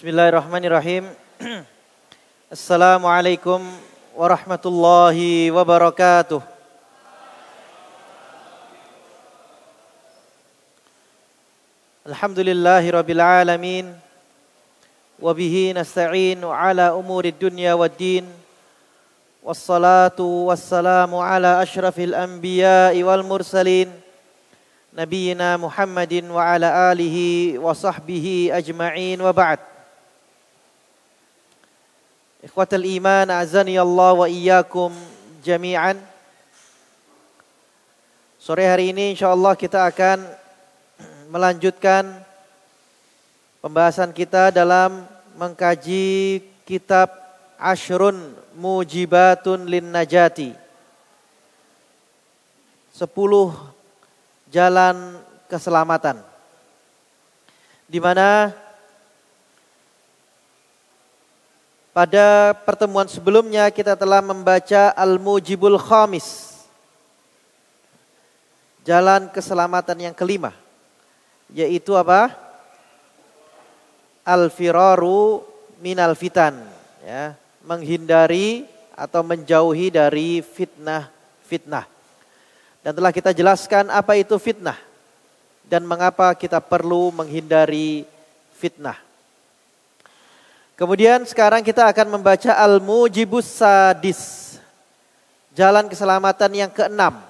Bismillahirrahmanirrahim. Assalamualaikum warahmatullahi wabarakatuh. Alhamdulillahi rabbil alamin. Wabihi nasta'inu ala umurid dunya waddin. Wassalatu wassalamu ala ashrafil anbiya'i wal mursalin. Nabiyyina Muhammadin wa ala alihi wa sahbihi ajma'in wa ba'd. Ikhwatal iman, azani Allah wa iyyakum jami'an. Sore hari ini insyaallah kita akan melanjutkan pembahasan kita dalam mengkaji kitab Ashrun Mujibatun Lin Najati. 10 jalan keselamatan. Di mana pada pertemuan sebelumnya kita telah membaca Al-Mujibul Khamis. Jalan keselamatan yang kelima. Yaitu apa? Al-firaru minal fitan. Ya, menghindari atau menjauhi dari fitnah-fitnah. Dan telah kita jelaskan apa itu fitnah. Dan mengapa kita perlu menghindari fitnah. Kemudian sekarang kita akan membaca Al-Mujibus Sadis. Jalan keselamatan yang keenam.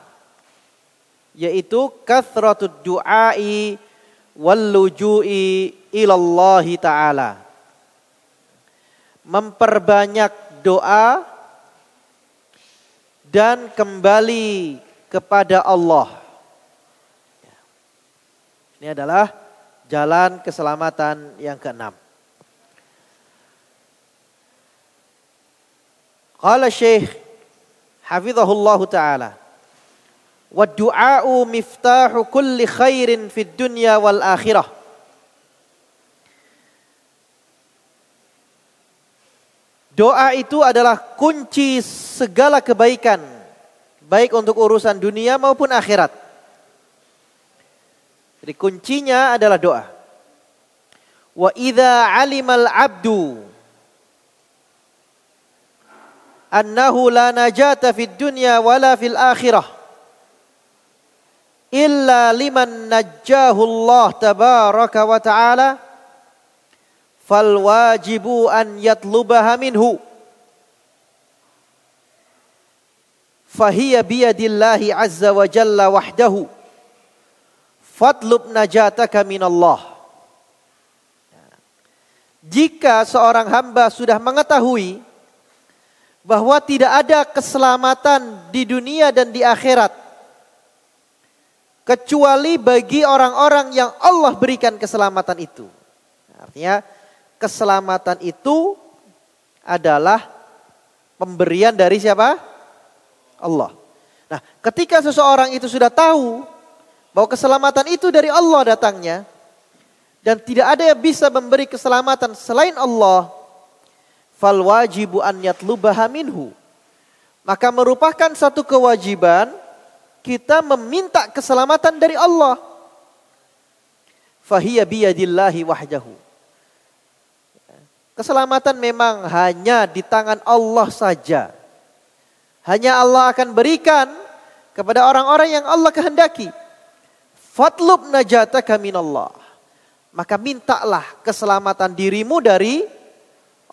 Yaitu kathratud du'ai wal luju'i ilallahi ta'ala. Memperbanyak doa dan kembali kepada Allah. Ini adalah jalan keselamatan yang keenam. Qala Syekh hafizahullahu ta'ala, wa du'a'u miftahu kulli khairin fid dunya wal akhirah. Doa itu adalah kunci segala kebaikan, baik untuk urusan dunia maupun akhirat. Jadi kuncinya adalah doa. Wa idza 'alimal 'abdu annahu la najata fid dunya wala fil akhirah illa liman najjahu Allah tabaraka wa ta'ala fal wajibu an yatlubaha minhu fahiya biyadillahi azza wa jalla wahdahu fatlub najataka minallah. Jika seorang hamba sudah mengetahui bahwa tidak ada keselamatan di dunia dan di akhirat kecuali bagi orang-orang yang Allah berikan keselamatan itu. Artinya keselamatan itu adalah pemberian dari siapa? Allah. Nah, ketika seseorang itu sudah tahu bahwa keselamatan itu dari Allah datangnya dan tidak ada yang bisa memberi keselamatan selain Allah, fal wajibu an yatlubaha minhu. Maka merupakan satu kewajiban kita meminta keselamatan dari Allah. Fahiya biyadillahi wahdahu. Keselamatan memang hanya di tangan Allah saja. Hanya Allah akan berikan kepada orang-orang yang Allah kehendaki. Fatlub najataka minallah. Maka mintalah keselamatan dirimu dari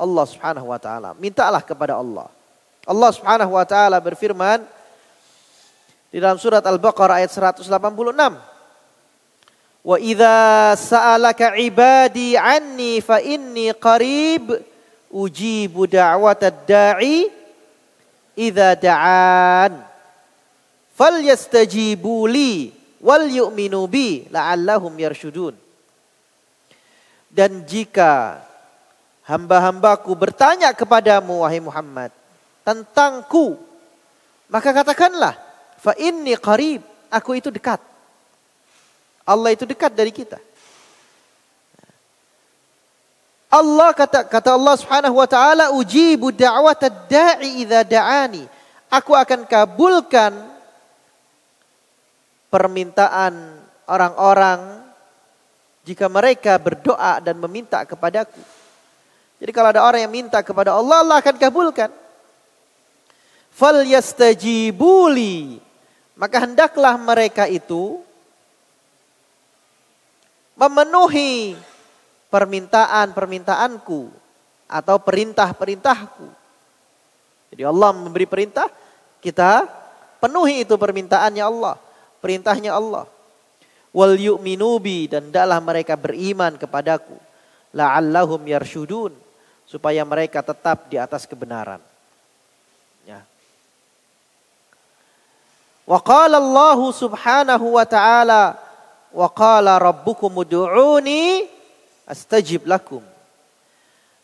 Allah subhanahu wa ta'ala. Mintalah kepada Allah. Allah subhanahu wa ta'ala berfirman di dalam surat Al-Baqarah ayat 186. Wa idza sa'alaka ibadi anni fa inni qarib ujibu da'watad da'i idza da'an falyastajibu li wal yu'minu bi la'allahum yarshudun. Dan jika hamba-hambaku bertanya kepadamu wahai Muhammad tentangku, maka katakanlah fa inni qarib, aku itu dekat. Allah itu dekat dari kita. Allah kata Allah Subhanahu wa taala, ujibu da'watad da'i idza da'ani. Aku akan kabulkan permintaan orang-orang jika mereka berdoa dan meminta kepadaku. Jadi kalau ada orang yang minta kepada Allah, Allah akan kabulkan. Falyastajibuli, maka hendaklah mereka itu memenuhi permintaan-permintaanku atau perintah-perintahku. Jadi Allah memberi perintah, kita penuhi itu permintaannya Allah, perintahnya Allah. Wal yu'minu bi, dan hendaklah mereka beriman kepadaku. La'allahum yarsyudun, supaya mereka tetap di atas kebenaran. Ya. Wa qala Allah subhanahu wa ta'ala, wa qala rabbukum ud'uni astajib lakum.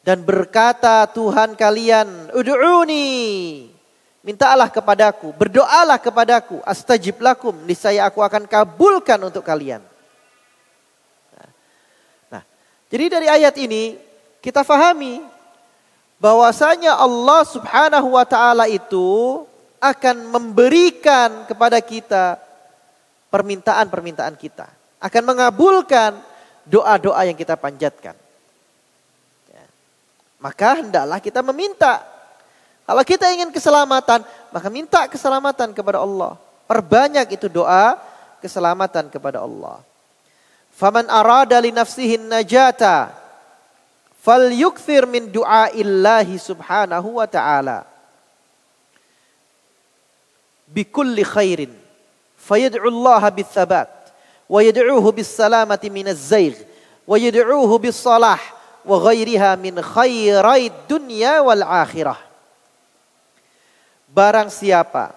Dan berkata Tuhan kalian, ud'uni, mintalah kepadaku, berdoalah kepadaku, astajib lakum, niscaya aku akan kabulkan untuk kalian. Nah, jadi dari ayat ini kita fahami bahwasanya Allah subhanahu wa ta'ala itu akan memberikan kepada kita permintaan-permintaan kita. Akan mengabulkan doa-doa yang kita panjatkan. Maka hendaklah kita meminta. Kalau kita ingin keselamatan, maka minta keselamatan kepada Allah. Perbanyak itu doa keselamatan kepada Allah. Faman arada li nafsihi najata falyukthir min du'aillahi subhanahu wa ta'ala bikulli khairin fayad'u Allah bithabat wa yad'uhu bis salamati minaz zaigh wa yad'uhu bis salah wa ghairiha min khairid dunya wal akhirah. Barang siapa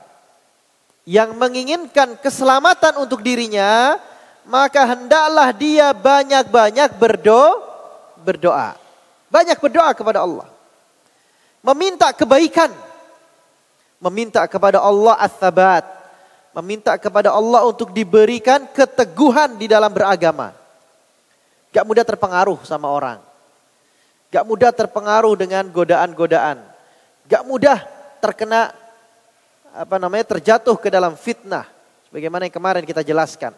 yang menginginkan keselamatan untuk dirinya, maka hendaklah dia banyak-banyak berdoa. Banyak berdoa kepada Allah. Meminta kebaikan. Meminta kepada Allah ats-tsabat. Meminta kepada Allah untuk diberikan keteguhan di dalam beragama. Gak mudah terpengaruh sama orang. Gak mudah terpengaruh dengan godaan-godaan. Gak mudah terkena terjatuh ke dalam fitnah. Sebagaimana yang kemarin kita jelaskan.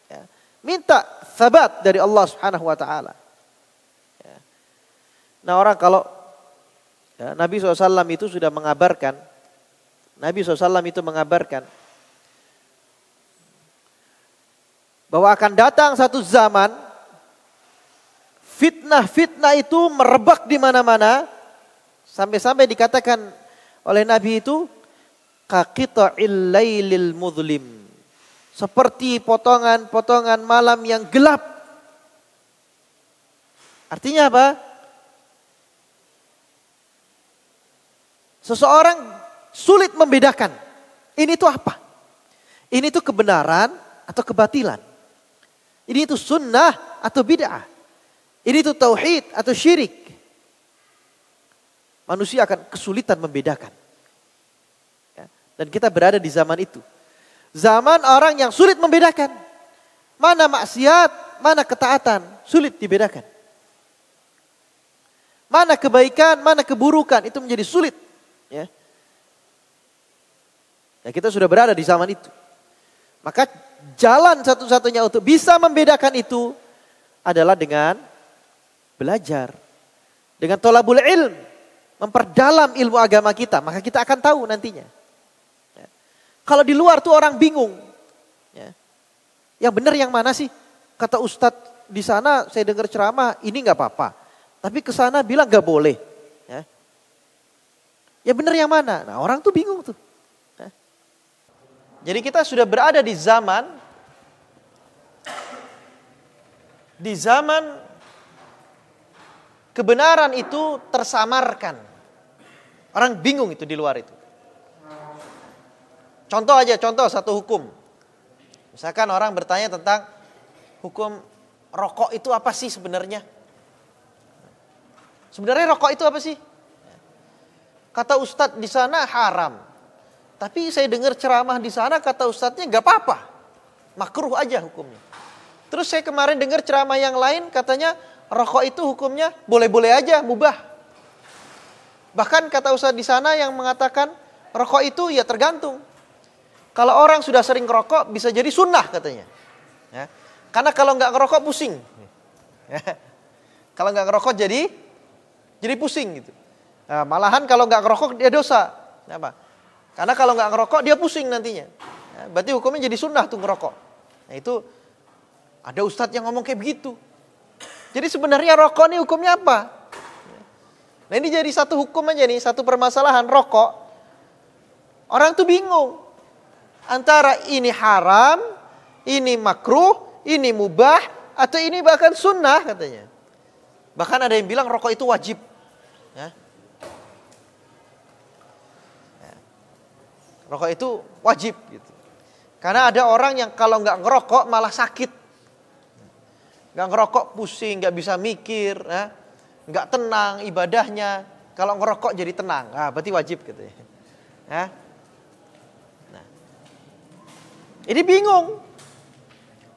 Ya. Minta tsabat dari Allah subhanahu wa ta'ala. Ya. Nah orang kalau Nabi SAW itu sudah mengabarkan. Nabi SAW itu mengabarkan. Bahwa akan datang satu zaman. Fitnah-fitnah itu merebak di mana-mana. Sampai-sampai dikatakan oleh Nabi itu. Kaqita'il lailil mudlim. Seperti potongan-potongan malam yang gelap. Artinya apa? Seseorang sulit membedakan. Ini itu apa? Ini itu kebenaran atau kebatilan. Ini itu sunnah atau bid'ah. Ini itu tauhid atau syirik. Manusia akan kesulitan membedakan. Ya. Dan kita berada di zaman itu. Zaman orang yang sulit membedakan. Mana maksiat, mana ketaatan. Sulit dibedakan. Mana kebaikan, mana keburukan. Itu menjadi sulit. Ya. Ya, kita sudah berada di zaman itu. Maka jalan satu-satunya untuk bisa membedakan itu adalah dengan belajar. Dengan thalabul ilm. Memperdalam ilmu agama kita. Maka kita akan tahu nantinya. Ya. Kalau di luar tuh orang bingung. Ya. Yang benar yang mana sih? Kata ustadz di sana saya dengar ceramah ini gak apa-apa. Tapi ke sana bilang gak boleh. Ya. Yang benar yang mana? Nah orang tuh bingung tuh. Ya. Jadi kita sudah berada di zaman kebenaran itu tersamarkan. Orang bingung itu di luar itu. Contoh satu hukum. Misalkan orang bertanya tentang hukum rokok itu apa sih sebenarnya? Sebenarnya rokok itu apa sih? Kata ustadz di sana haram. Tapi saya dengar ceramah di sana kata ustadznya gak apa-apa. Makruh aja hukumnya. Terus saya kemarin dengar ceramah yang lain katanya rokok itu hukumnya boleh-boleh aja, mubah. Bahkan kata ustadz di sana yang mengatakan rokok itu ya tergantung. Kalau orang sudah sering ngerokok bisa jadi sunnah katanya. Ya. Karena kalau nggak ngerokok pusing. Ya. Kalau nggak ngerokok jadi Jadi pusing gitu. Nah, malahan kalau nggak ngerokok dia dosa. Kenapa? Karena kalau nggak ngerokok dia pusing nantinya. Nah, berarti hukumnya jadi sunnah tuh ngerokok. Nah itu ada ustadz yang ngomong kayak begitu. Jadi sebenarnya rokok ini hukumnya apa? Nah ini jadi satu hukum aja nih, satu permasalahan rokok. Orang tuh bingung. Antara ini haram, ini makruh, ini mubah, atau ini bahkan sunnah katanya. Bahkan ada yang bilang rokok itu wajib. Ya. Rokok itu wajib gitu. Karena ada orang yang kalau nggak ngerokok malah sakit. Nggak ngerokok pusing, nggak bisa mikir, ya. Nggak tenang ibadahnya. Kalau ngerokok jadi tenang, berarti wajib gitu ya. Nah, ini bingung.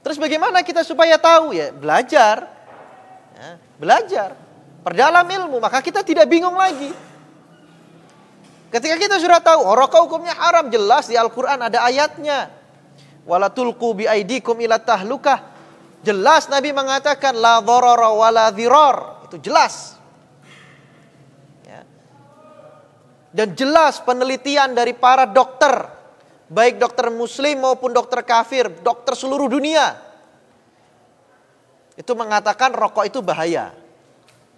Terus bagaimana kita supaya tahu ya? Belajar, ya, belajar, perdalam ilmu, maka kita tidak bingung lagi. Ketika kita sudah tahu, rokok hukumnya haram, jelas di Al-Quran ada ayatnya. Wala tulqu bi aidikum ila tahlukah. Jelas Nabi mengatakan la dharara wala dhirar. Itu jelas. Ya. Dan jelas penelitian dari para dokter, baik dokter muslim maupun dokter kafir, dokter seluruh dunia, itu mengatakan rokok itu bahaya.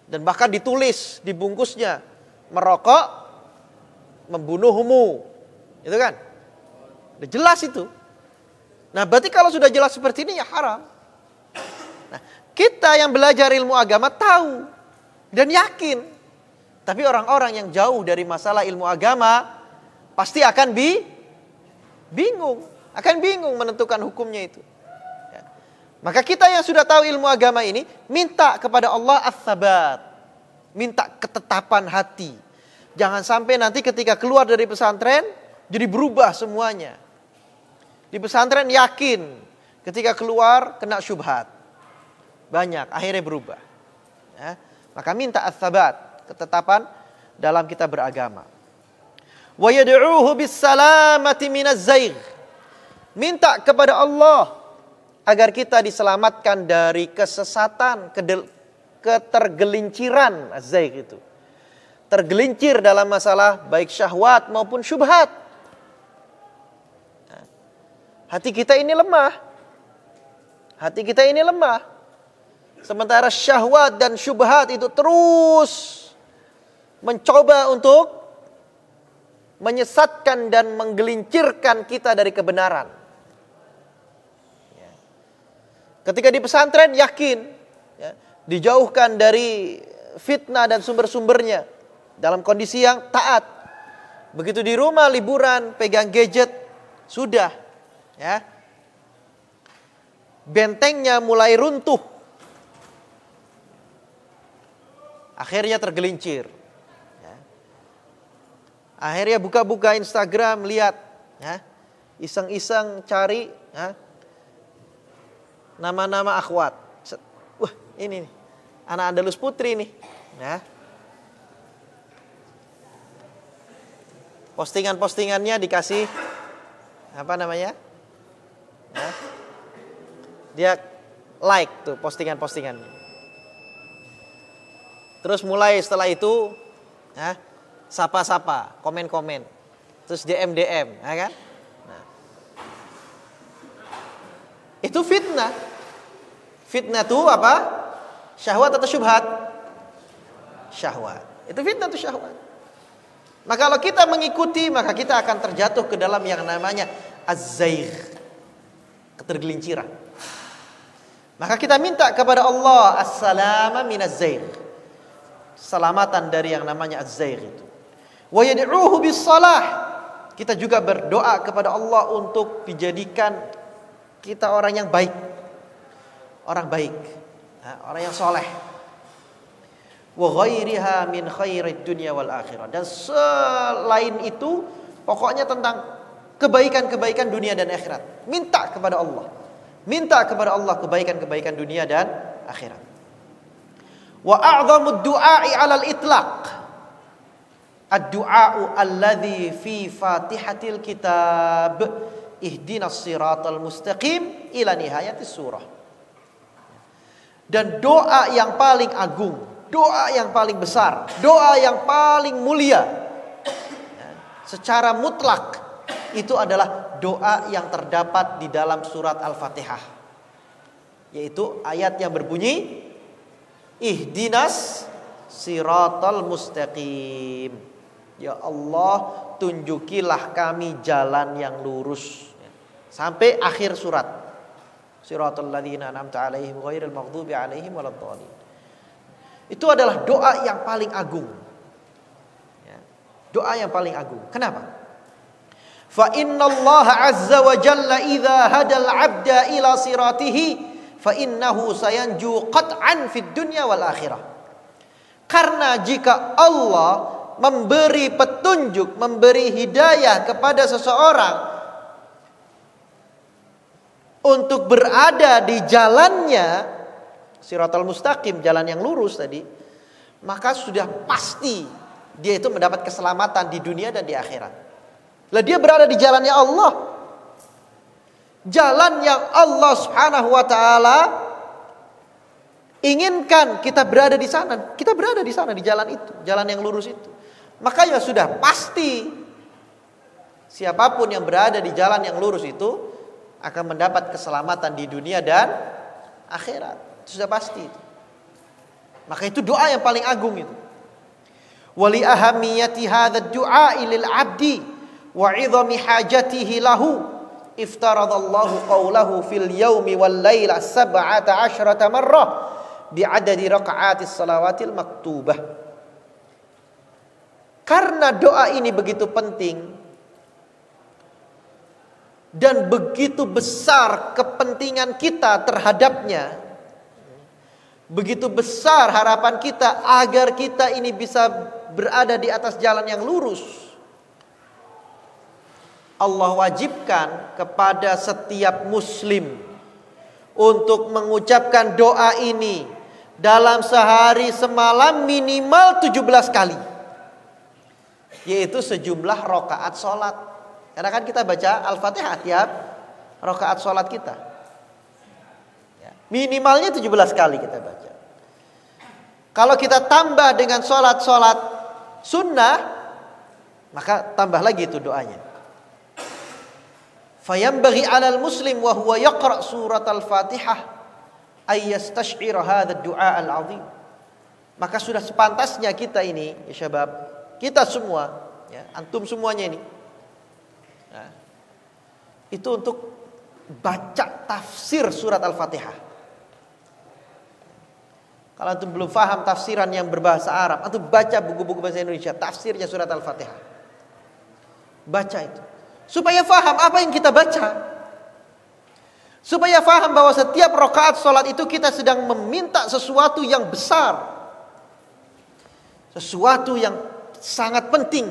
Dan bahkan ditulis di bungkusnya, merokok membunuhmu. Itu kan? Udah jelas itu. Nah berarti kalau sudah jelas seperti ini ya haram. Nah, kita yang belajar ilmu agama tahu dan yakin. Tapi orang-orang yang jauh dari masalah ilmu agama pasti akan bingung. Akan bingung menentukan hukumnya itu. Ya. Maka kita yang sudah tahu ilmu agama ini minta kepada Allah as-sabat. Minta ketetapan hati. Jangan sampai nanti ketika keluar dari pesantren jadi berubah semuanya. Di pesantren yakin, ketika keluar kena syubhat. Banyak, akhirnya berubah. Ya. Maka minta as-sabat, ketetapan dalam kita beragama. Wa yad'uuhu bis-salamati minaz-zaigh. Minta kepada Allah agar kita diselamatkan dari kesesatan, ketergelinciran, az-zaigh itu. Tergelincir dalam masalah baik syahwat maupun syubhat. Hati kita ini lemah. Hati kita ini lemah. Sementara syahwat dan syubhat itu terus mencoba untuk menyesatkan dan menggelincirkan kita dari kebenaran. Ketika di pesantren yakin, ya, dijauhkan dari fitnah dan sumber-sumbernya dalam kondisi yang taat. Begitu di rumah liburan pegang gadget, sudah. Ya, bentengnya mulai runtuh, akhirnya tergelincir. Ya. Akhirnya buka-buka Instagram, lihat, ya, iseng-iseng cari, ya, nama-nama akhwat. Wah, ini nih, anak Andalus Putri nih. Ya. Postingan-postingannya dikasih apa namanya? Ya. Dia like tuh postingan-postingannya. Terus mulai setelah itu, ya, sapa-sapa, komen-komen, terus DM, ya kan? Nah. Itu fitnah. Fitnah tuh apa? Syahwat atau syubhat? Syahwat. Itu fitnah tuh syahwat. Maka kalau kita mengikuti, maka kita akan terjatuh ke dalam yang namanya az-zaigh. Ketergelinciran. Maka kita minta kepada Allah as-salama minaz-zaigh. Selamatan dari yang namanya az-zaigh itu. Wa yad'uuhu bis-shalah. Kita juga berdoa kepada Allah untuk dijadikan kita orang yang baik. Orang baik, orang yang soleh. Wa ghairiha min khairid dunya wal akhirah. Dan selain itu pokoknya tentang kebaikan-kebaikan dunia dan akhirat. Minta kepada Allah. Minta kepada Allah kebaikan-kebaikan dunia dan akhirat. Wa a'dhamud du'a'i 'alal itlaq. Ad-du'a'u alladhi fi Fatihatil kitab. Ihdinas siratal mustaqim ila nihayatis surah. Dan doa yang paling agung, doa yang paling besar, doa yang paling mulia. Secara mutlak itu adalah doa yang terdapat di dalam surat Al-Fatihah, yaitu ayat yang berbunyi ihdinas siratal mustaqim. Ya Allah, tunjukilah kami jalan yang lurus. Sampai akhir surat. Siratal ladzina an'amta 'alaihim ghairil maghdubi 'alaihim waladdallin. Itu adalah doa yang paling agung. Ya, doa yang paling agung. Kenapa? Fa innallaha 'azza wa jalla idza hadal 'abda ila siratihi fa innahu sayanju qat'an fid dunya wal akhirah. Karena jika Allah memberi petunjuk, memberi hidayah kepada seseorang untuk berada di jalannya siratal mustaqim, jalan yang lurus tadi, maka sudah pasti dia itu mendapat keselamatan di dunia dan di akhirat. Lah dia berada di jalannya Allah. Jalan yang Allah Subhanahu wa taala inginkan kita berada di sana. Kita berada di sana, di jalan itu, jalan yang lurus itu. Maka ya sudah pasti siapapun yang berada di jalan yang lurus itu akan mendapat keselamatan di dunia dan akhirat. Sudah pasti itu. Maka itu doa yang paling agung itu. Wali ahamiyati hadzal du'a lil 'abdi wa 'idhami hajatihi lahu iftaradallahu qawlahu fil yaumi wal laila 17 marrah bi'adadi raqa'atis salawatil maktubah. Karena doa ini begitu penting dan begitu besar kepentingan kita terhadapnya, begitu besar harapan kita agar kita ini bisa berada di atas jalan yang lurus, Allah wajibkan kepada setiap muslim untuk mengucapkan doa ini dalam sehari semalam minimal 17 kali. Yaitu sejumlah rakaat sholat. Karena kan kita baca Al-Fatihah tiap rakaat sholat kita. Minimalnya 17 kali kita baca. Kalau kita tambah dengan sholat-sholat sunnah, maka tambah lagi itu doanya. Fayambaghi 'alal muslim wa huwa yaqra' surat Al-Fatihah ay yastash'ira hadzal du'a al-'azim. Maka sudah sepantasnya kita ini, ya syabab, kita semua, ya, antum semuanya ini, nah, itu untuk baca tafsir surat Al-Fatihah. Kalau antum belum paham tafsiran yang berbahasa Arab, antum baca buku-buku bahasa Indonesia, tafsirnya surat Al-Fatihah. Baca itu, supaya paham apa yang kita baca. Supaya paham bahwa setiap rakaat sholat itu kita sedang meminta sesuatu yang besar, sesuatu yang sangat penting,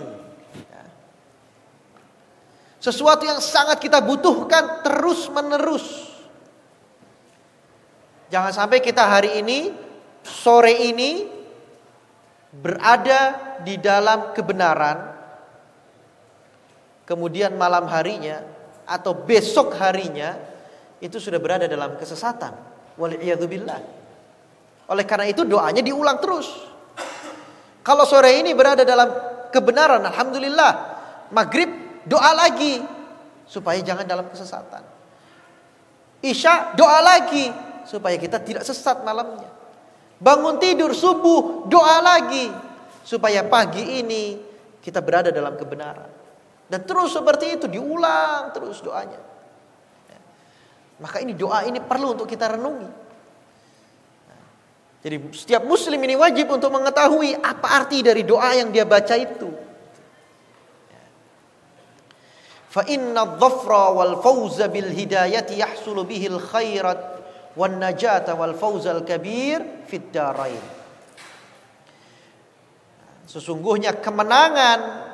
sesuatu yang sangat kita butuhkan terus menerus. Jangan sampai kita hari ini, sore ini berada di dalam kebenaran, kemudian malam harinya atau besok harinya itu sudah berada dalam kesesatan. Waliyadzubillah. Oleh karena itu doanya diulang terus. Kalau sore ini berada dalam kebenaran, alhamdulillah. Maghrib doa lagi supaya jangan dalam kesesatan. Isya doa lagi supaya kita tidak sesat malamnya. Bangun tidur subuh doa lagi supaya pagi ini kita berada dalam kebenaran. Dan terus seperti itu diulang terus doanya. Maka ini doa ini perlu untuk kita renungi. Jadi setiap muslim ini wajib untuk mengetahui apa arti dari doa yang dia baca itu. Fa inna dhafra wal fawza bil hidayati yahsulu bihil khairat wan najata wal fawzal kabir fid darain. Sesungguhnya kemenangan,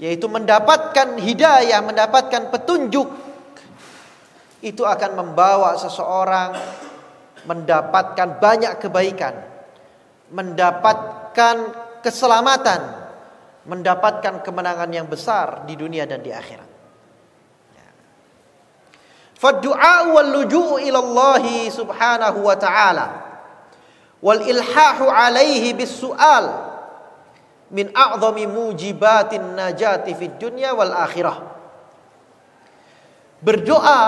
yaitu mendapatkan hidayah, mendapatkan petunjuk, itu akan membawa seseorang mendapatkan banyak kebaikan, mendapatkan keselamatan, mendapatkan kemenangan yang besar di dunia dan di akhirat. Fad-du'a wal luju' ila Allah subhanahu wa ta'ala Wal ilhahu alaihi bis-su'al min a'dhami mujibatin najati fid dunya wal akhirah. Berdoa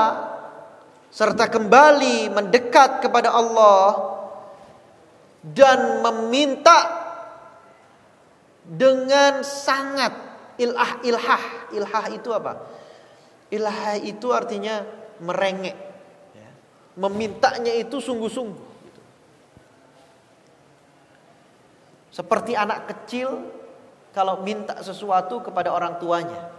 serta kembali mendekat kepada Allah dan meminta dengan sangat ilhah. Ilhah itu apa? Ilhah itu artinya merengek. Memintanya itu sungguh-sungguh. Seperti anak kecil kalau minta sesuatu kepada orang tuanya.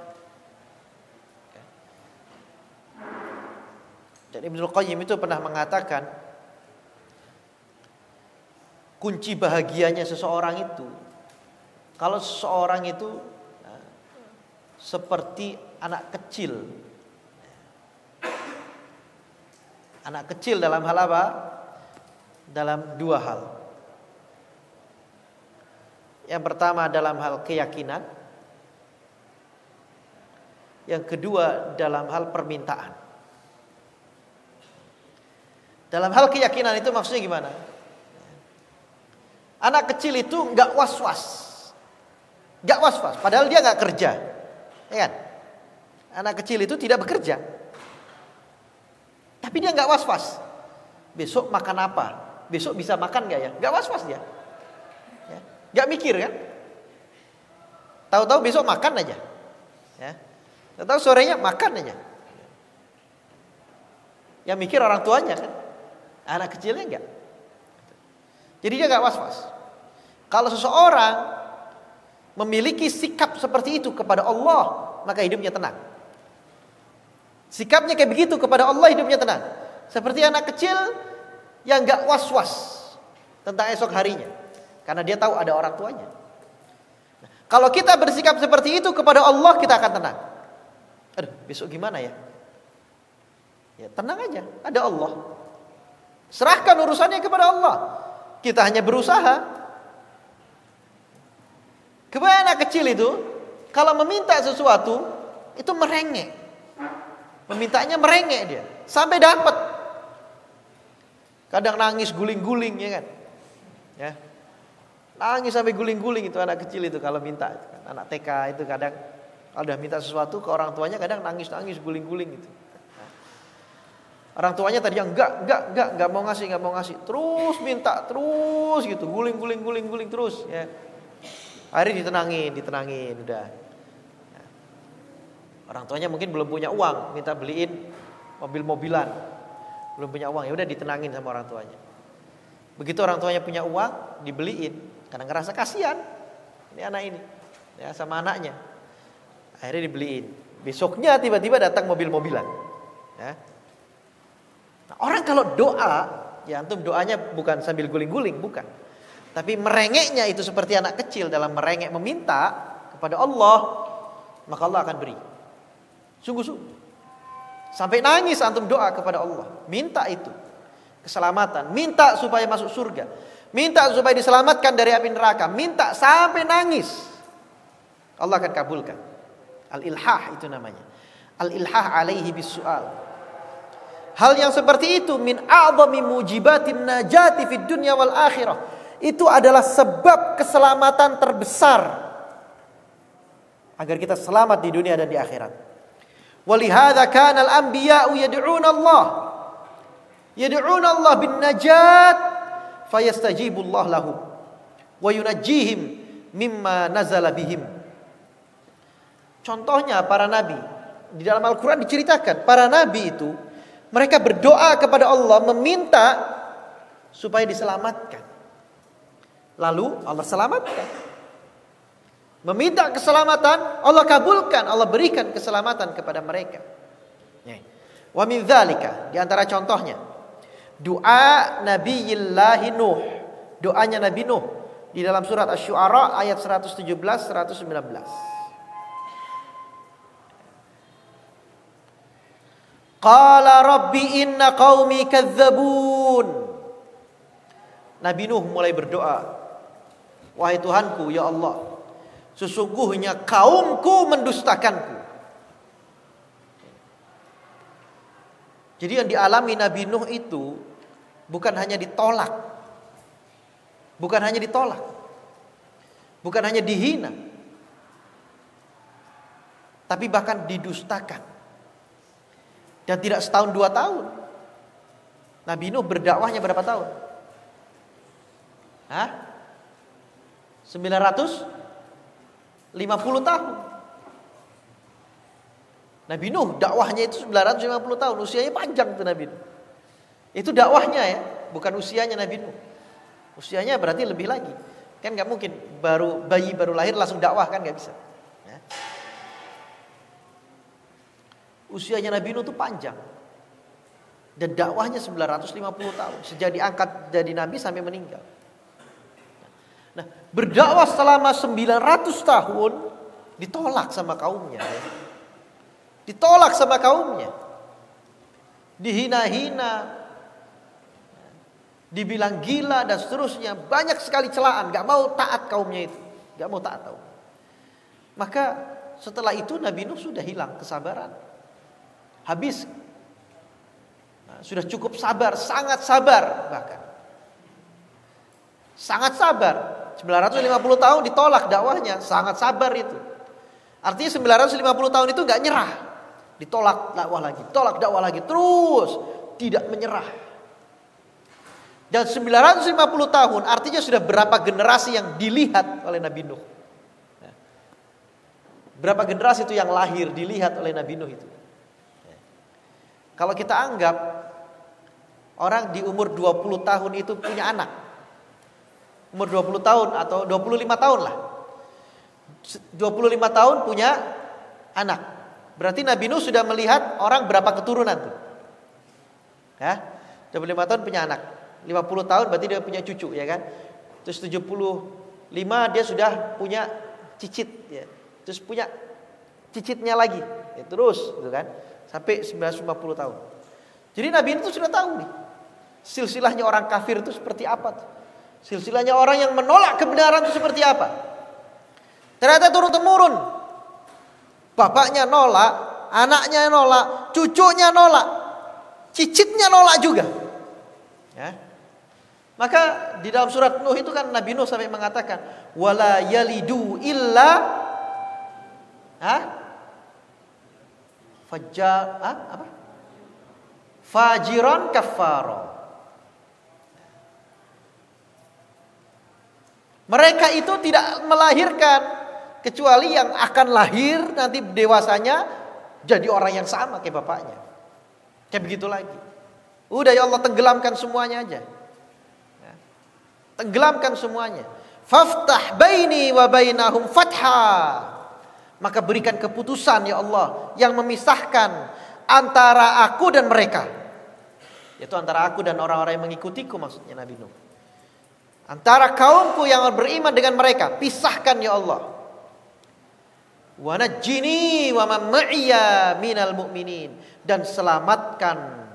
Dan Ibnul Qayyim itu pernah mengatakan, kunci bahagianya seseorang itu, kalau seseorang itu seperti anak kecil. Anak kecil dalam hal apa? Dalam dua hal. Yang pertama dalam hal keyakinan. Yang kedua dalam hal permintaan. Dalam hal keyakinan itu maksudnya gimana? Anak kecil itu gak was-was. Gak was-was, padahal dia gak kerja. Ya kan? Anak kecil itu tidak bekerja. Tapi dia gak was-was. Besok makan apa? Besok bisa makan gak ya? Gak was-was dia. Ya. Gak mikir kan? Tahu-tahu besok makan aja. Ya. Tahu sorenya makan aja. Yang mikir orang tuanya kan. Anak kecilnya enggak. Jadi dia enggak was-was. Kalau seseorang memiliki sikap seperti itu kepada Allah, maka hidupnya tenang. Sikapnya kayak begitu kepada Allah, hidupnya tenang. Seperti anak kecil yang enggak was-was tentang esok harinya, karena dia tahu ada orang tuanya. Nah, kalau kita bersikap seperti itu kepada Allah, kita akan tenang. Aduh, besok gimana ya? Ya tenang aja, ada Allah. Serahkan urusannya kepada Allah. Kita hanya berusaha. Kebanyakan anak kecil itu kalau meminta sesuatu itu merengek. Memintanya merengek dia sampai dapat. Kadang nangis guling-guling ya kan. Ya. Nangis sampai guling-guling itu anak kecil itu kalau minta. Anak TK itu kadang kalau udah minta sesuatu ke orang tuanya kadang nangis-nangis guling-guling gitu. Orang tuanya tadi yang enggak mau ngasih, terus minta terus gitu, guling terus ya. Akhirnya ditenangin udah. Ya. Orang tuanya mungkin belum punya uang, minta beliin mobil-mobilan. Belum punya uang, ya udah ditenangin sama orang tuanya. Begitu orang tuanya punya uang, dibeliin, karena ngerasa kasihan ini anak ini ya sama anaknya. Akhirnya dibeliin. Besoknya tiba-tiba datang mobil-mobilan. Ya. Orang kalau doa, ya antum doanya bukan sambil guling-guling, bukan. Tapi merengeknya itu seperti anak kecil dalam merengek meminta kepada Allah, maka Allah akan beri. Sungguh-sungguh. Sampai nangis antum doa kepada Allah. Minta itu. Keselamatan. Minta supaya masuk surga. Minta supaya diselamatkan dari api neraka. Minta sampai nangis. Allah akan kabulkan. Al-ilhah itu namanya. Al-ilhah alaihi bis-su'al. Hal yang seperti itu min a'dhami mujibatin najati fid dunya wal akhirah. Itu adalah sebab keselamatan terbesar agar kita selamat di dunia dan di akhirat. Walihadza kana al-anbiya'u yad'una Allah bin najat fayastajibu Allah lahum wa yunajjihim mimma nazala bihim. Contohnya para nabi di dalam Al-Qur'an diceritakan para nabi itu mereka berdoa kepada Allah meminta supaya diselamatkan. Lalu Allah selamatkan. Meminta keselamatan, Allah kabulkan, Allah berikan keselamatan kepada mereka. Wa min dzalika, di antara contohnya, doa Nabiyillahi Nuh, doanya Nabi Nuh di dalam surat Asy-Syu'ara ayat 117 119. Qala rabbi inna qaumi kadzabun. Nabi Nuh mulai berdoa, wahai Tuhanku, ya Allah, sesungguhnya kaumku mendustakanku. Jadi yang dialami Nabi Nuh itu bukan hanya ditolak, Bukan hanya ditolak, bukan hanya dihina, tapi bahkan didustakan. Dan tidak setahun 2 tahun. Nabi Nuh berdakwahnya berapa tahun? 950 tahun. Nabi Nuh dakwahnya itu 950 tahun. Usianya panjang tuh Nabi Nuh. Itu dakwahnya ya, bukan usianya Nabi Nuh. Usianya berarti lebih lagi. Kan gak mungkin bayi baru lahir langsung dakwah, kan gak bisa ya. Usianya Nabi Nuh itu panjang. Dan dakwahnya 950 tahun. Sejak diangkat jadi Nabi sampai meninggal. Nah, berdakwah selama 900 tahun ditolak sama kaumnya. Ditolak sama kaumnya. Dihina-hina. Dibilang gila dan seterusnya. Banyak sekali celaan. Gak mau taat kaumnya itu. Gak mau taat kaum. Maka setelah itu Nabi Nuh sudah hilang kesabaran. Habis. Nah, sudah cukup sabar. Sangat sabar bahkan. Sangat sabar. 950 tahun ditolak dakwahnya. Sangat sabar itu. Artinya 950 tahun itu gak nyerah. Ditolak dakwah lagi. Tolak dakwah lagi. Terus. Tidak menyerah. Dan 950 tahun artinya sudah berapa generasi yang dilihat oleh Nabi Nuh. Berapa generasi itu yang lahir dilihat oleh Nabi Nuh itu. Kalau kita anggap orang di umur 20 tahun itu punya anak. Umur 20 tahun atau 25 tahun lah. 25 tahun punya anak. Berarti Nabi Nuh sudah melihat orang berapa keturunan tuh. Ya, 25 tahun punya anak. 50 tahun berarti dia punya cucu ya kan. Terus 75 dia sudah punya cicit ya. Terus punya cicitnya lagi. Ya, terus gitu kan. Sampai 950 tahun. Jadi Nabi itu sudah tahu nih. Silsilahnya orang kafir itu seperti apa tuh. Silsilahnya orang yang menolak kebenaran itu seperti apa. Ternyata turun-temurun. Bapaknya nolak, anaknya nolak, cucunya nolak, cicitnya nolak juga. Ya. Maka di dalam surat Nuh itu kan Nabi Nuh sampai mengatakan wala yalidu illa fajiran kafaro. Mereka itu tidak melahirkan kecuali yang akan lahir nanti dewasanya jadi orang yang sama kayak bapaknya. Kayak begitu lagi. Udah ya Allah tenggelamkan semuanya aja. Ya. Tenggelamkan semuanya. Faftah baini wa bainahum fatha. Maka berikan keputusan ya Allah yang memisahkan antara aku dan mereka. Yaitu antara aku dan orang-orang yang mengikutiku maksudnya Nabi Nuh. Antara kaumku yang beriman dengan mereka, pisahkan ya Allah. Wa najjini wa man ma'iya minal mu'minin, dan selamatkan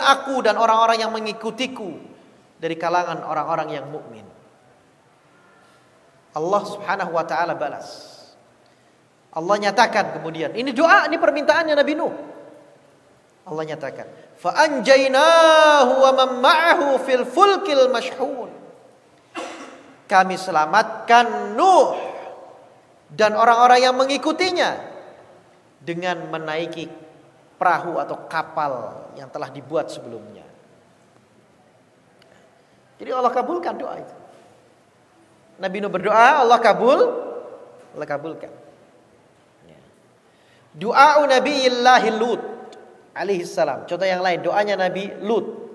aku dan orang-orang yang mengikutiku dari kalangan orang-orang yang mukmin. Allah Subhanahu wa taala balas. Allah nyatakan kemudian, ini doa, ini permintaannya Nabi Nuh. Allah nyatakan, fa anjaynahu wa man ma'ahu fil fulkil mashhun. Kami selamatkan Nuh dan orang-orang yang mengikutinya dengan menaiki perahu atau kapal yang telah dibuat sebelumnya. Jadi Allah kabulkan doa itu. Nabi Nuh berdoa, Allah kabulkan. Doa Nabiillahi Lut alaihi salam. Contoh yang lain, doanya Nabi Lut.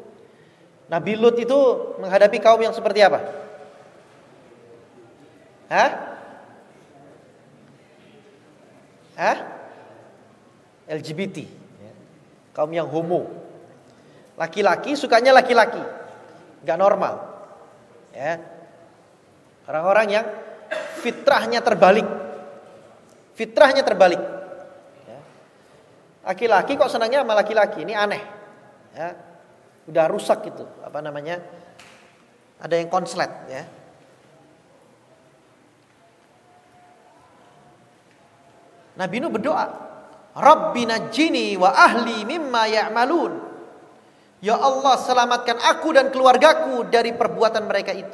Nabi Lut itu menghadapi kaum yang seperti apa? LGBT. Kaum yang homo. Laki-laki sukanya laki-laki. Gak normal. Ya. Orang-orang yang fitrahnya terbalik. Laki-laki kok senangnya sama laki-laki, ini aneh. Ya. Udah rusak gitu, ada yang konslet ya. Nabi Nuh berdoa, Rabbi najjini wa ahli mimma ya'malun. Ya Allah, selamatkan aku dan keluargaku dari perbuatan mereka itu.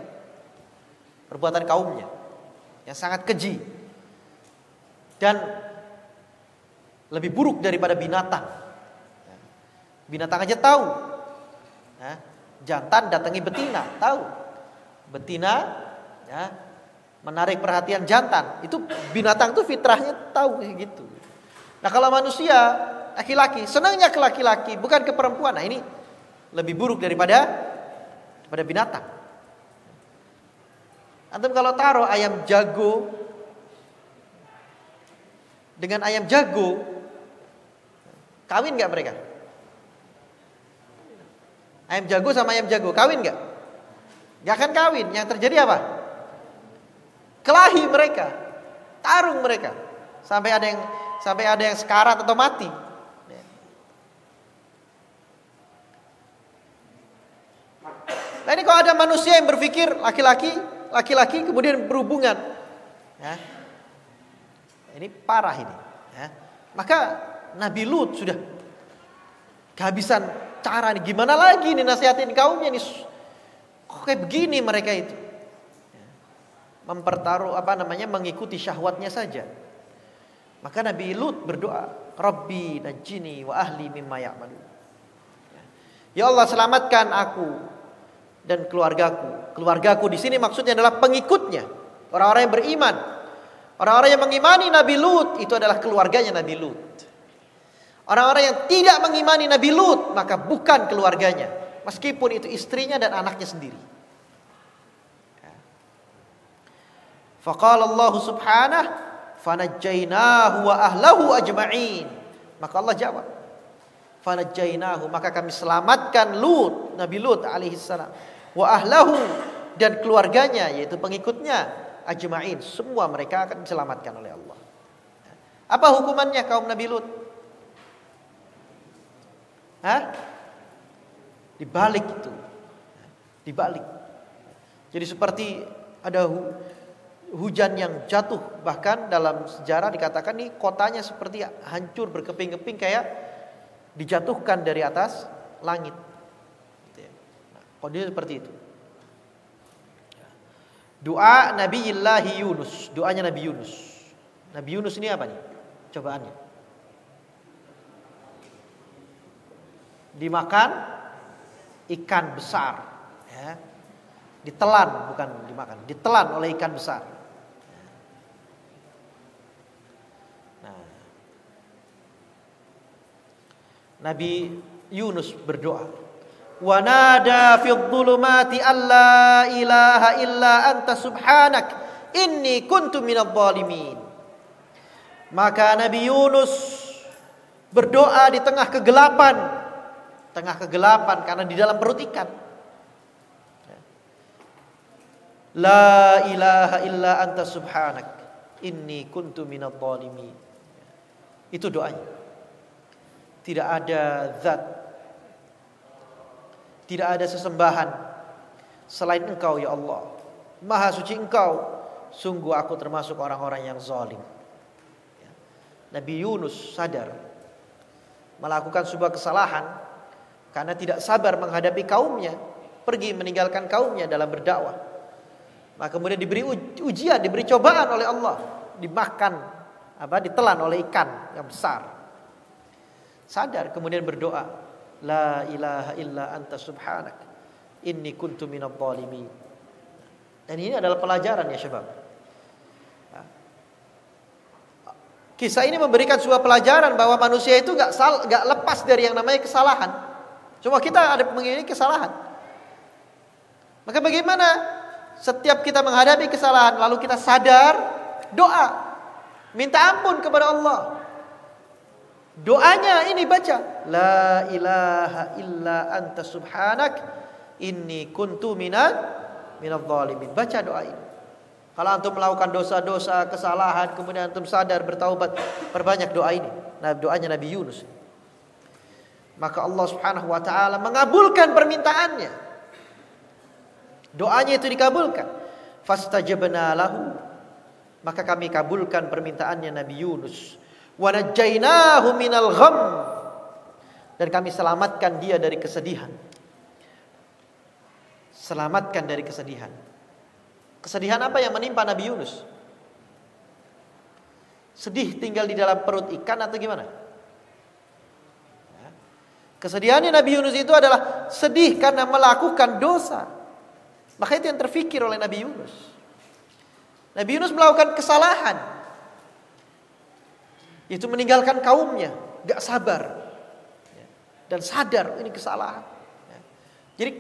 Perbuatan kaumnya yang sangat keji dan lebih buruk daripada binatang. Binatang aja tahu. Jantan datangi betina, tahu. Betina menarik perhatian jantan. Itu binatang tuh fitrahnya tahu kayak gitu. Nah, kalau manusia laki-laki senangnya ke laki-laki bukan ke perempuan. Nah, ini lebih buruk daripada binatang. Antum kalau taruh ayam jago dengan ayam jago, kawin nggak mereka? Ayam jago sama ayam jago, kawin nggak? Nggak akan kawin. Yang terjadi apa? Kelahi mereka, tarung mereka, sampai ada yang sekarat atau mati. Nah, ini kalau ada manusia yang berpikir laki-laki kemudian berhubungan, ini parah ini. Maka Nabi Lut sudah kehabisan cara nih, gimana lagi nih nasihatin kaumnya nih, kok kayak begini mereka itu, mengikuti syahwatnya saja. Maka Nabi Lut berdoa, Rabbi najini wa ahli mimma ya'malun. Ya Allah, selamatkan aku dan keluargaku. Keluargaku di sini maksudnya adalah pengikutnya, orang-orang yang beriman. Orang-orang yang mengimani Nabi Lut itu adalah keluarganya Nabi Lut. Orang-orang yang tidak mengimani Nabi Lut maka bukan keluarganya, meskipun itu istrinya dan anaknya sendiri. Faqala Allah subhanahu fanajjainahu wa ahlahu ajma'in. Maka Allah jawab, fanajjainahu, maka kami selamatkan Lut, Nabi Lut alaihissalam, wa ahlahu, dan keluarganya yaitu pengikutnya, ajma'in, semua mereka akan diselamatkan oleh Allah. Apa hukumannya kaum Nabi Lut? Dibalik itu. Dibalik. Jadi seperti ada hujan yang jatuh, bahkan dalam sejarah dikatakan nih kotanya seperti hancur berkeping-keping kayak dijatuhkan dari atas langit. Nah, kondisi seperti itu. Doa Nabiillahi Yunus, doanya Nabi Yunus. Nabi Yunus ini apa nih? Cobaannya. Dimakan ikan besar, ya. Ditelan, bukan dimakan, ditelan oleh ikan besar. Nah, Nabi Yunus berdoa, wa nada fid dhulumati alla ilaha illa anta subhanak inni kuntu minadh dhalimin. Maka Nabi Yunus berdoa di tengah kegelapan karena di dalam perut ikan. La ilaha illa anta subhanak inni kuntu minadh dhalimin. Itu doanya. Tidak ada zat, tidak ada sesembahan selain Engkau ya Allah. Maha suci Engkau, sungguh aku termasuk orang-orang yang zalim. Nabi Yunus sadar melakukan sebuah kesalahan karena tidak sabar menghadapi kaumnya, pergi meninggalkan kaumnya dalam berdakwah. Maka kemudian diberi ujian, diberi cobaan oleh Allah, dimakan, ditelan oleh ikan yang besar. Sadar kemudian berdoa, la ilaha illa anta subhanak inni kuntu minadh dhalimin. Dan ini adalah pelajaran ya syabab. Kisah ini memberikan sebuah pelajaran bahwa manusia itu gak lepas dari yang namanya kesalahan. Cuma kita ada memiliki kesalahan. Maka bagaimana setiap kita menghadapi kesalahan lalu kita sadar, doa, minta ampun kepada Allah. Doanya ini baca, la ilaha illa anta subhanak inni kuntu minadh dhalimin. Baca doa ini. Kalau antum melakukan dosa-dosa, kesalahan, kemudian antum sadar, bertaubat, perbanyak doa ini. Nah, doanya Nabi Yunus. Maka Allah Subhanahu wa taala mengabulkan permintaannya. Doanya itu dikabulkan. Fastajabna lahu. Maka kami kabulkan permintaannya Nabi Yunus. Wa najjainahu minal gham. dan kami selamatkan dia dari kesedihan. Selamatkan dari kesedihan. Kesedihan apa yang menimpa Nabi Yunus? Sedih tinggal di dalam perut ikan atau gimana? Kesedihannya Nabi Yunus itu adalah sedih karena melakukan dosa. Maka itu yang terfikir oleh Nabi Yunus. Nabi Yunus melakukan kesalahan, yaitu meninggalkan kaumnya, gak sabar dan sadar ini kesalahan. Jadi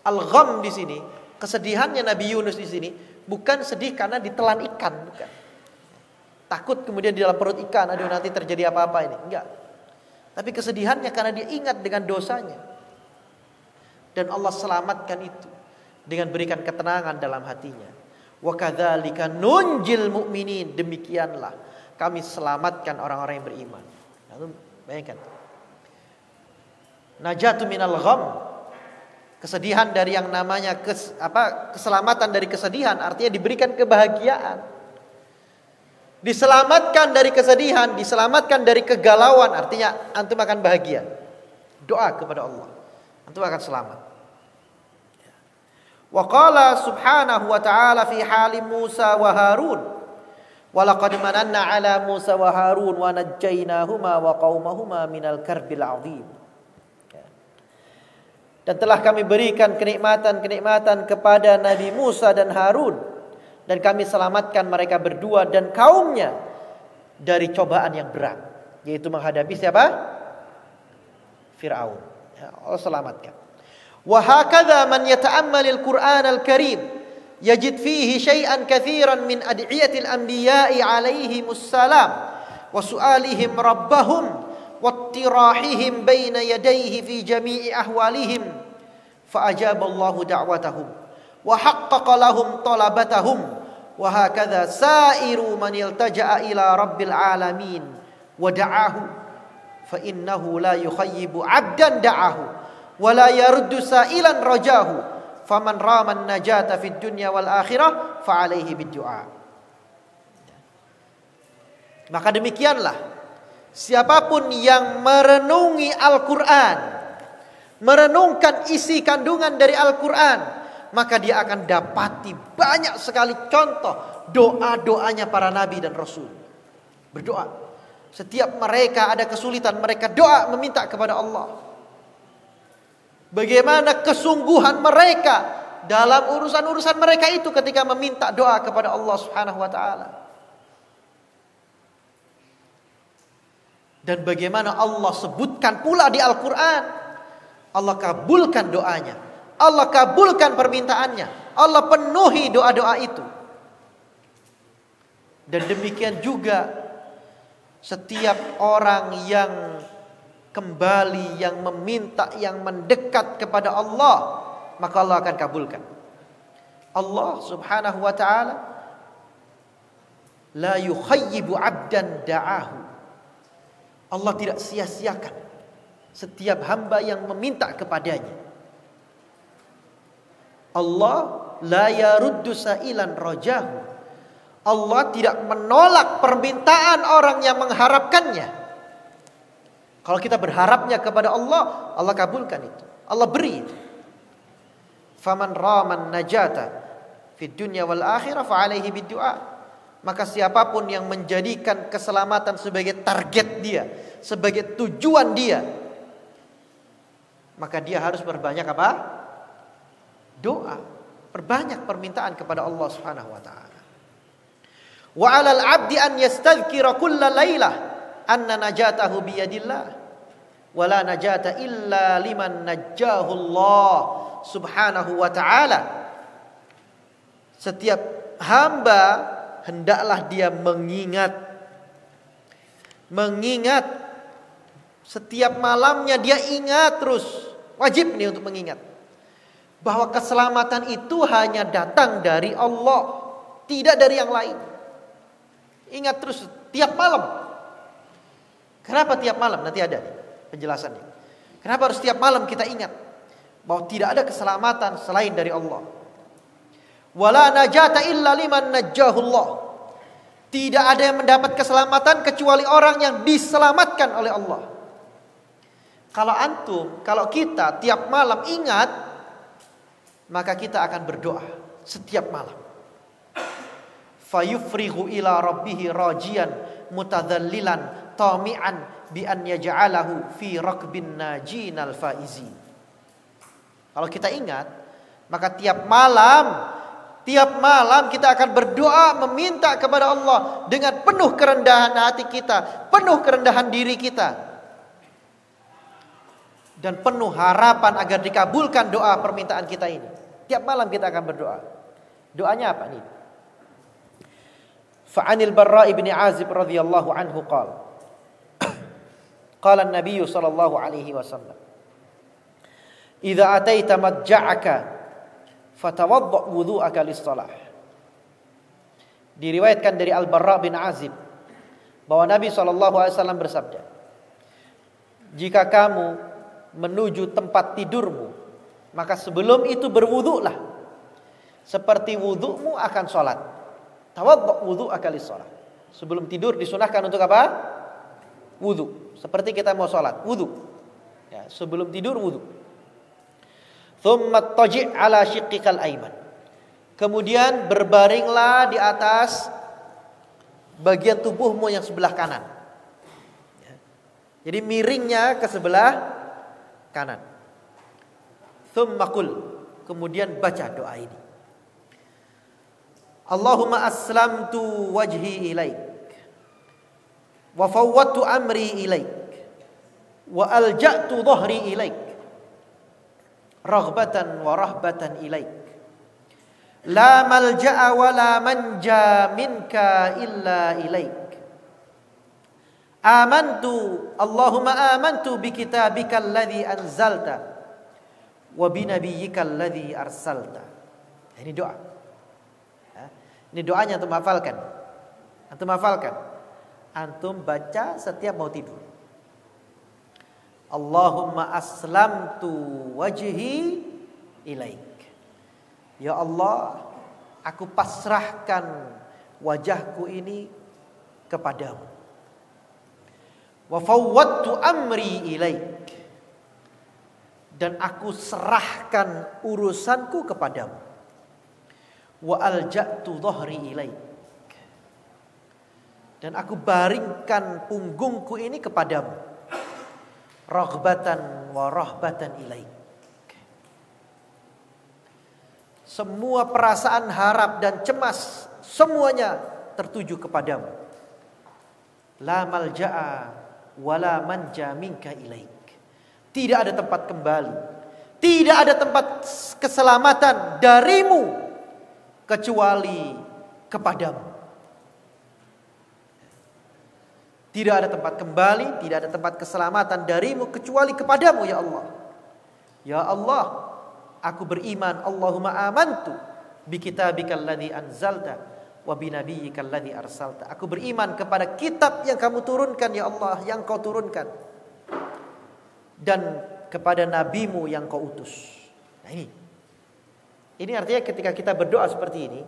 al-gham di sini, kesedihannya Nabi Yunus di sini bukan sedih karena ditelan ikan, bukan. Takut kemudian di dalam perut ikan, aduh nanti terjadi apa-apa ini, enggak. Tapi kesedihannya karena dia ingat dengan dosanya. Dan Allah selamatkan itu dengan berikan ketenangan dalam hatinya. Wa kadzalika nunjil mu'minin, demikianlah kami selamatkan orang-orang yang beriman. Lalu bayangkan. Najatu minal gham. Kesedihan dari yang namanya keselamatan dari kesedihan, artinya diberikan kebahagiaan. Diselamatkan dari kesedihan, diselamatkan dari kegalauan, artinya antum akan bahagia. Doa kepada Allah, antum akan selamat. Wa qala subhanahu wa ta'ala fi hali Musa wa Harun, wa laqad mananna ala Musa wa Harun wa najjaynahuma wa qaumahuma minal karbil azim. Dan telah kami berikan kenikmatan-kenikmatan kepada Nabi Musa dan Harun, dan kami selamatkan mereka berdua dan kaumnya dari cobaan yang berat, yaitu menghadapi siapa? Fir'aun. Ya, Allah selamatkan. Wa hakadha man yata'ammalil Qur'an al-Karim yajid fihi syai'an katsiran min ad'iyatil anbiya'i alaihimus salam wa su'alihim rabbahum wa ittirahihim baina yadayhi fi jami'i ahwalihim fa ajaballahu da'watahum wa haqqaqa lahum talabatahum wa hakadha sa'iru man iltaja'a ila rabbil alamin wa da'ahu fa innahu la yukhayyibu 'abdan da'ahu wa la yaruddu sa'ilan rajahu faman rama an-najata fid dunya wal akhirah fa 'alaihi bid-du'a. Maka demikianlah siapapun yang merenungi Al-Qur'an, merenungkan isi kandungan dari Al-Qur'an, maka dia akan dapati banyak sekali contoh doa-doanya para nabi dan rasul. Berdoa. Setiap mereka ada kesulitan, mereka doa meminta kepada Allah. Bagaimana kesungguhan mereka dalam urusan-urusan mereka itu ketika meminta doa kepada Allah Subhanahu wa taala. Dan bagaimana Allah sebutkan pula di Al-Qur'an, Allah kabulkan doanya, Allah kabulkan permintaannya, Allah penuhi doa-doa itu. Dan demikian juga setiap orang yang kembali, yang meminta, yang mendekat kepada Allah, maka Allah akan kabulkan. Allah Subhanahu wa ta'ala la yukhayyibu 'abdan da'ahu. Allah tidak sia-siakan setiap hamba yang meminta kepadanya. Allah la yaruddu sa'ilan rajahu. Allah tidak menolak permintaan orang yang mengharapkannya. Kalau kita berharapnya kepada Allah, Allah kabulkan itu. Allah beri itu. Faman raman najata fid dunya wal akhirah fa alaihi bid-du'a. Maka siapapun yang menjadikan keselamatan sebagai target dia, sebagai tujuan dia, maka dia harus berbanyak apa? Doa, perbanyak permintaan kepada Allah Subhanahu wa taala. Wa 'alal 'abdi an yastadhkira kulla lailah anna najatahu bi yadillah wa la najata illa liman najjahu Allah Subhanahu wa taala. Setiap hamba hendaklah dia mengingat setiap malamnya, dia ingat terus, wajib nih untuk mengingat bahwa keselamatan itu hanya datang dari Allah, tidak dari yang lain. Ingat terus tiap malam. Kenapa tiap malam? Nanti ada penjelasannya. Kenapa harus tiap malam kita ingat bahwa tidak ada keselamatan selain dari Allah. Wala najata illa liman najjahullah. Tidak ada yang mendapat keselamatan kecuali orang yang diselamatkan oleh Allah. Kalau kita tiap malam ingat, maka kita akan berdoa setiap malam. Fayufrihu ila rabbihi rajian mutadzallilan tami'an bi an yaj'alahu fi raqbin najinal faizin. Kalau kita ingat, maka tiap malam kita akan berdoa meminta kepada Allah dengan penuh kerendahan hati kita, penuh kerendahan diri kita, dan penuh harapan agar dikabulkan doa permintaan kita ini. Tiap malam kita akan berdoa. Doanya apa nih? Fa'anil Barra' ibn Azib radhiyallahu anhu qala qala an-nabiy sallallahu alaihi wasallam idza ataita madja'aka fatawadda' wudhu'aka lis-shalah. Diriwayatkan dari Al-Barra' bin Azib bahwa Nabi sallallahu alaihi wasallam bersabda, jika kamu menuju tempat tidurmu, maka sebelum itu berwuduklah seperti wudukmu akan sholat. Tawaddu' wudhu'aka lis-shalah. Sebelum tidur disunahkan untuk apa? Wudhu. Seperti kita mau sholat, wudhu. Ya, sebelum tidur wudhu. Thumma taji' ala shiqqikal ayman. Kemudian berbaringlah di atas bagian tubuhmu yang sebelah kanan. Ya. Jadi miringnya ke sebelah kanan. Thumma qul, kemudian baca doa ini. Allahumma aslamtu wajhi ilaik wa fawwadtu amri ilaik wa alja'tu dhahri ilaik raghbatan wa rahbatan ilaik la malja'a wa la manja minka illa ilaik. Allahumma amantu bi kitabika alladhi anzalta wa bi nabiyyika alladhi arsalta. Ini doa. Ini doanya antum hafalkan. Antum baca setiap mau tidur. Allahumma aslamtu wajhi ilaik. Ya Allah, aku pasrahkan wajahku ini kepadamu. Wa fawwadtu amri ilaik. Dan aku serahkan urusanku kepadamu. Wa alja'tu dhahri ilaik. Dan aku baringkan punggungku ini kepadamu. Raghbatan wa rahbatan ilaik. Semua perasaan harap dan cemas semuanya tertuju kepadamu. La malja'a wa la manja minka ilaik. Tidak ada tempat kembali, tidak ada tempat keselamatan darimu kecuali kepadamu. Tidak ada tempat kembali, tidak ada tempat keselamatan darimu kecuali kepadamu ya Allah. Ya Allah, aku beriman. Allahumma amantu bi kitabikal ladzi anzalta wa bi nabiyyikal ladzi arsalta. Aku beriman kepada kitab yang kamu turunkan ya Allah, yang kau turunkan, dan kepada nabimu yang kau utus. Nah ini artinya ketika kita berdoa seperti ini,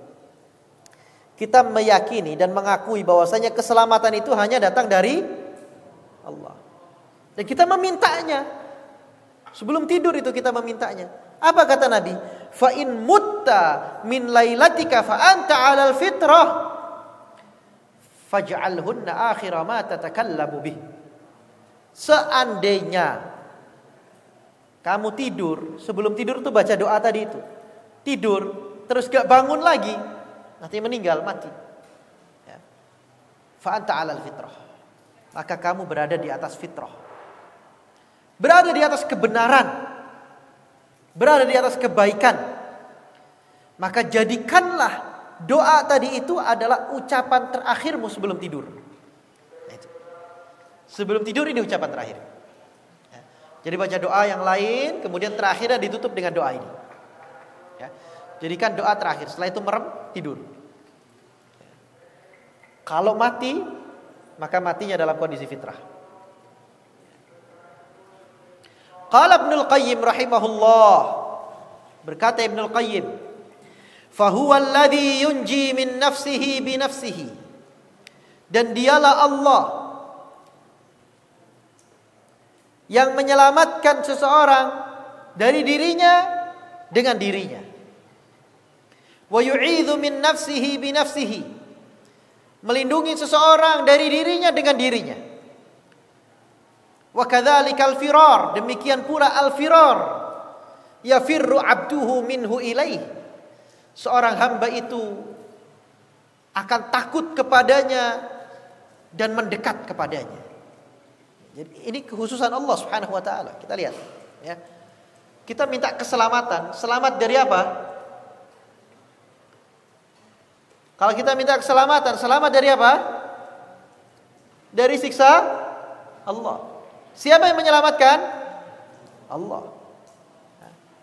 kita meyakini dan mengakui bahwasanya keselamatan itu hanya datang dari Allah. Dan kita memintanya. Sebelum tidur itu kita memintanya. Apa kata Nabi? Fa in mutta min lailatika fa anta 'alal fitrah faj'alhunna akhira ma tatakallamu bih. Seandainya kamu tidur, sebelum tidur tuh baca doa tadi itu. Tidur, terus gak bangun lagi, nanti meninggal, mati. Ya. Fa anta 'alal fitrah. Maka kamu berada di atas fitrah. Berada di atas kebenaran. Berada di atas kebaikan. Maka jadikanlah doa tadi itu adalah ucapan terakhirmu sebelum tidur. Nah, itu. Sebelum tidur ini ucapan terakhir. Ya. Jadi baca doa yang lain, kemudian terakhirnya ditutup dengan doa ini. Ya. Jadikan doa terakhir. Setelah itu merem, tidur. Ya. Kalau mati, maka matinya dalam kondisi fitrah. Qala Ibnul Qayyim rahimahullah. Berkata Ibnul Qayyim, fahuwa alladhi yunji min nafsihi bi nafsihi. Dan dialah Allah yang menyelamatkan seseorang dari dirinya dengan dirinya. Wa yu'idzu min nafsihi bi nafsihi, melindungi seseorang dari dirinya dengan dirinya. Wa kadzalikal firar, demikian pula al-firar, yafirru 'abduhu minhu ilaih. Seorang hamba itu akan takut kepadanya dan mendekat kepadanya. Jadi ini kekhususan Allah Subhanahu wa taala. Kita lihat, ya. Kita minta keselamatan. Selamat dari apa? Kalau kita minta keselamatan, selamat dari apa? Dari siksa Allah. Siapa yang menyelamatkan? Allah.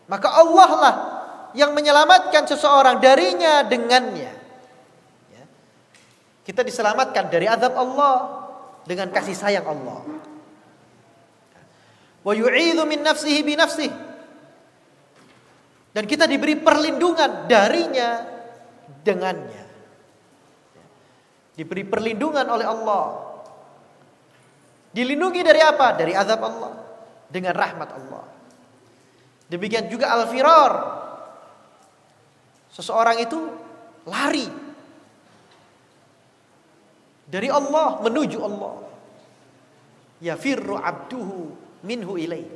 Maka Allah lah yang menyelamatkan seseorang darinya dengannya. Ya. Kita diselamatkan dari azab Allah dengan kasih sayang Allah. Wa yu'idzu min nafsihi bi nafsihi, dan kita diberi perlindungan darinya dengannya. Diberi perlindungan oleh Allah. Dilindungi dari apa? Dari azab Allah dengan rahmat Allah. Demikian juga al-firar. Seseorang itu lari dari Allah menuju Allah. Yafirru 'abduhu minhu ilaih.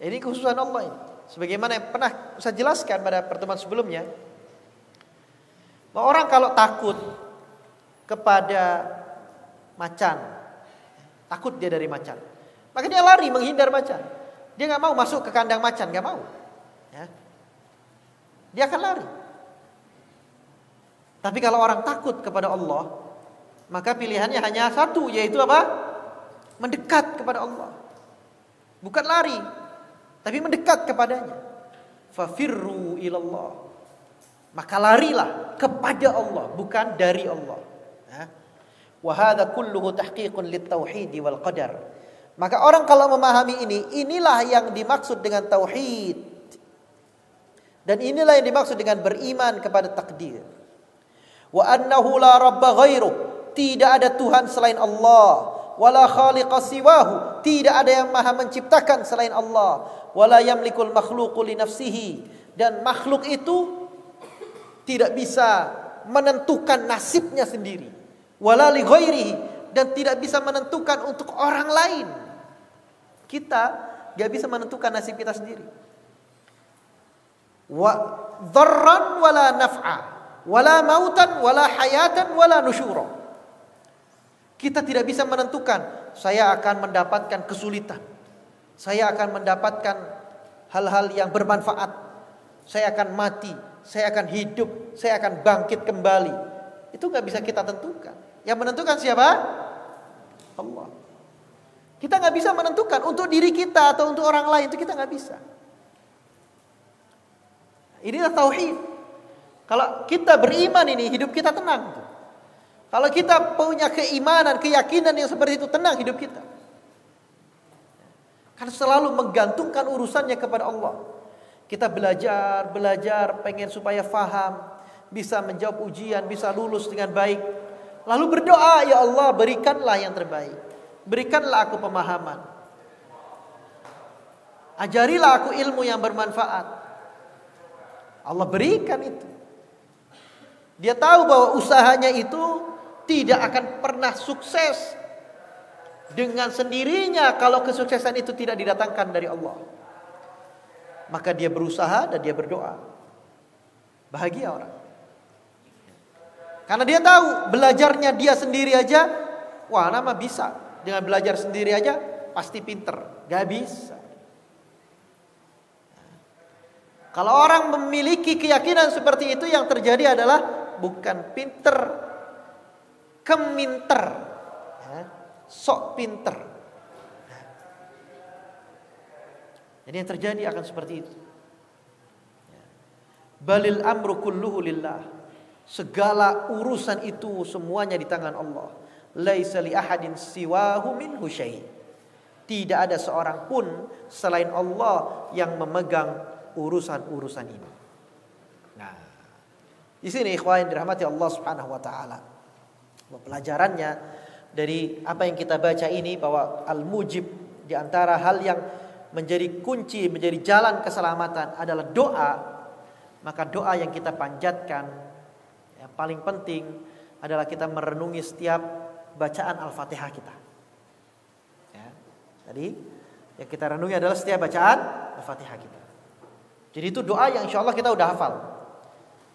Ini kekhususan Allah ini. Sebagaimana yang pernah saya jelaskan pada pertemuan sebelumnya, bahwa orang kalau takut kepada macan, takut dia dari macan, maka dia lari menghindar macan. Dia nggak mau masuk ke kandang macan, nggak mau. Ya. Dia akan lari. Tapi kalau orang takut kepada Allah, maka pilihannya hanya satu, yaitu apa? Mendekat kepada Allah. Bukan lari, tapi mendekat kepadanya. Fafirru ilallah. Maka larilah kepada Allah, bukan dari Allah. Wa hadza kulluhu tahqiqun lit-tauhid wal qadar. Maka orang kalau memahami ini, inilah yang dimaksud dengan tauhid. Dan inilah yang dimaksud dengan beriman kepada takdir. Wa annahu la rabba ghairuh, tidak ada Tuhan selain Allah. Wala khaliqa siwahu, tidak ada yang maha menciptakan selain Allah. Wala yamlikul makhluqu li nafsihi, dan makhluk itu tidak bisa menentukan nasibnya sendiri. Wala li ghairihi, dan tidak bisa menentukan untuk orang lain. Kita gak bisa menentukan nasib kita sendiri. Wa dharran wala naf'a, wala mautan wala hayatan wala nusyura. Kita tidak bisa menentukan, saya akan mendapatkan kesulitan, saya akan mendapatkan hal-hal yang bermanfaat, saya akan mati, saya akan hidup, saya akan bangkit kembali. Itu gak bisa kita tentukan. Yang menentukan siapa? Allah. Kita gak bisa menentukan untuk diri kita atau untuk orang lain, itu kita gak bisa. Inilah tauhid. Kalau kita beriman ini, hidup kita tenang. Kalau kita punya keimanan, keyakinan yang seperti itu, tenang hidup kita. Karena selalu menggantungkan urusannya kepada Allah. Kita belajar, pengen supaya faham, bisa menjawab ujian, bisa lulus dengan baik. Lalu berdoa, ya Allah berikanlah yang terbaik. Berikanlah aku pemahaman. Ajarilah aku ilmu yang bermanfaat. Allah berikan itu. Dia tahu bahwa usahanya itu tidak akan pernah sukses dengan sendirinya kalau kesuksesan itu tidak didatangkan dari Allah. Maka dia berusaha dan dia berdoa. Bahagia orang. Karena dia tahu belajarnya dia sendiri aja, wah nama bisa. Dengan belajar sendiri aja pasti pinter. Gak bisa. Kalau orang memiliki keyakinan seperti itu, yang terjadi adalah bukan pinter, keminter, sok pinter. Jadi yang terjadi akan seperti itu. Balil amru kulluhu lillah. Segala urusan itu semuanya di tangan Allah. Laisa li ahadin siwahu minhu syai'. Tidak ada seorang pun selain Allah yang memegang urusan-urusan ini. Nah, di sini ikhwan dirahmati Allah Subhanahu wa taala. Pelajarannya dari apa yang kita baca ini, bahwa al-mujib di antara hal yang menjadi kunci, menjadi jalan keselamatan adalah doa, maka doa yang kita panjatkan yang paling penting adalah kita merenungi setiap bacaan Al-Fatihah kita. Ya, tadi yang kita renungi adalah setiap bacaan Al-Fatihah kita. Jadi itu doa yang insya Allah kita udah hafal.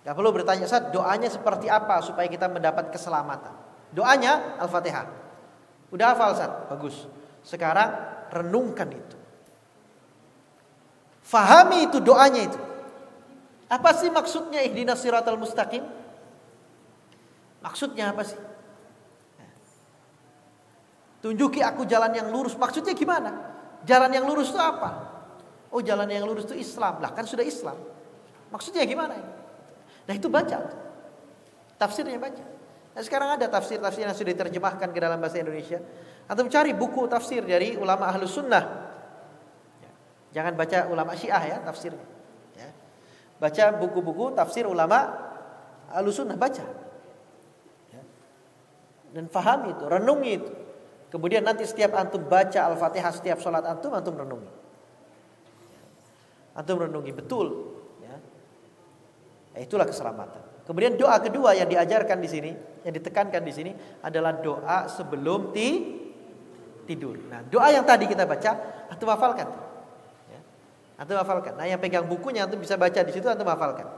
Gak perlu bertanya, Ustaz, doanya seperti apa supaya kita mendapat keselamatan? Doanya Al-Fatihah. Udah hafal, Ustaz? Bagus. Sekarang renungkan itu. Fahami itu doanya itu. Apa sih maksudnya ihdinas siratal mustaqim? Maksudnya apa sih? Tunjuki aku jalan yang lurus. Maksudnya gimana? Jalan yang lurus itu apa? Oh, jalan yang lurus itu Islam. Lah kan sudah Islam. Maksudnya gimana ini? Nah itu baca. Tafsirnya baca. Nah, sekarang ada tafsir-tafsir yang sudah diterjemahkan ke dalam bahasa Indonesia. Atau cari buku tafsir dari ulama Ahlus Sunnah. Jangan baca ulama Syiah ya tafsirnya. Ya. Baca buku-buku tafsir ulama Ahlus Sunnah, baca. Ya. Dan fahami itu, renungi itu. Kemudian nanti setiap antum baca Al-Fatihah setiap sholat antum renungi. Antum renungi betul, ya. Itulah keselamatan. Kemudian doa kedua yang diajarkan di sini, yang ditekankan di sini adalah doa sebelum tidur. Nah, doa yang tadi kita baca, antum hafalkan. Ya. Antum hafalkan. Nah, yang pegang bukunya antum bisa baca di situ, antum hafalkan.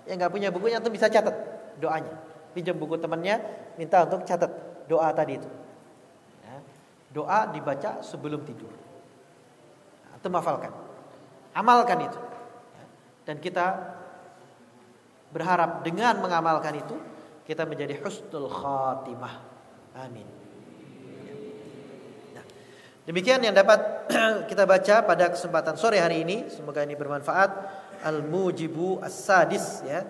Yang nggak punya bukunya antum bisa catat doanya. Pinjam buku temannya, minta untuk catat doa tadi itu. Ya. Doa dibaca sebelum tidur. Antum hafalkan. Amalkan itu. Dan kita berharap dengan mengamalkan itu kita menjadi husnul khatimah. Amin. Nah, demikian yang dapat kita baca pada kesempatan sore hari ini. Semoga ini bermanfaat. Al-mujibu as-sadis, ya.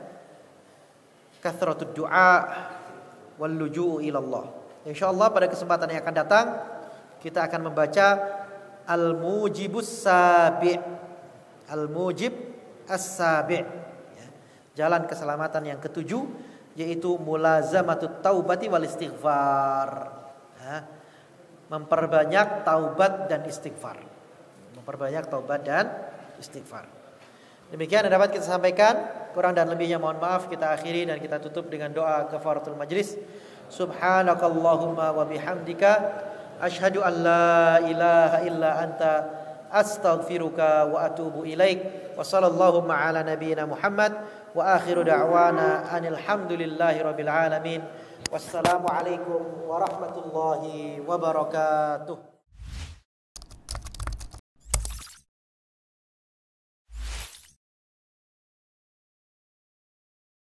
Kathratud du'a wal luju'u ilallah. Insyaallah pada kesempatan yang akan datang kita akan membaca Al-mujibus sabi'. Al-mujib as-sabi', ya. Jalan keselamatan yang ketujuh yaitu mulazamatut taubati wal istighfar, ya. Memperbanyak taubat dan istighfar. Memperbanyak taubat dan istighfar. Demikian yang dapat kita sampaikan. Kurang dan lebihnya mohon maaf. Kita akhiri dan kita tutup dengan doa kafaratul majlis. Subhanakallahumma wa bihamdika asyhadu an la ilaha illa anta astaghfiruka wa atubu ilaik. Wa sallallahu ala nabiyyina Muhammad wa akhiru da'wana anil hamdulillahi rabbil alamin. Wassalamu alaikum warahmatullahi wabarakatuh.